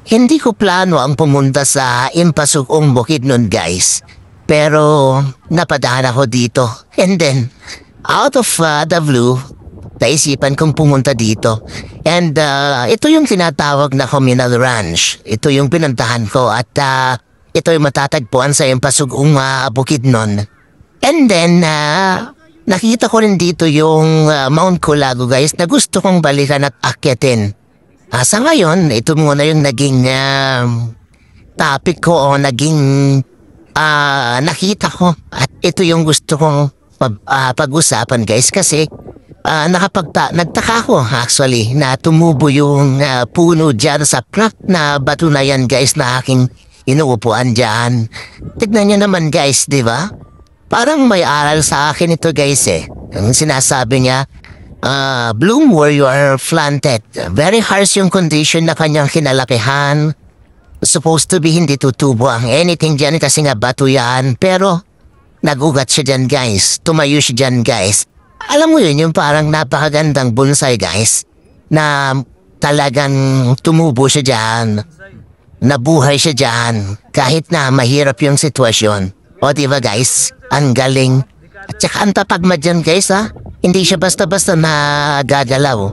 Hindi ko plano ang pumunta sa Impasugong Bukidnon guys. Pero napadahan ako dito. And then, out of the blue, naisipan kong pumunta dito. And ito yung tinatawag na communal ranch. Ito yung pinuntahan ko at ito yung matatagpuan sa Impasugong Bukidnon. And then, nakita ko rin dito yung Mount Culago guys na gusto kong balikan at akyatin. Sa ngayon, ito muna yung naging topic ko o naging nakita ko. At ito yung gusto kong pag-usapan guys kasi nagtaka ko actually na tumubo yung puno dyan sa crack na bato na yan guys na aking inuupuan dyan. Tignan nyo naman guys, di ba? Parang may aral sa akin ito guys eh. Ang sinasabi niya, bloom where you are planted. Very harsh yung condition na kanyang kinalakihan. Supposed to be hindi tutubo ang anything dyan kasi nga bato yan. Pero nagugat siya dyan guys. Tumayo siya dyan guys. Alam mo yun yung parang napakagandang bonsai guys. Na talagang tumubo siya dyan. Nabuhay siya dyan. Kahit na mahirap yung sitwasyon. O diba guys? Ang galing. At saka ang tatagma dyan guys ha. Hindi siya basta-basta nagagalaw.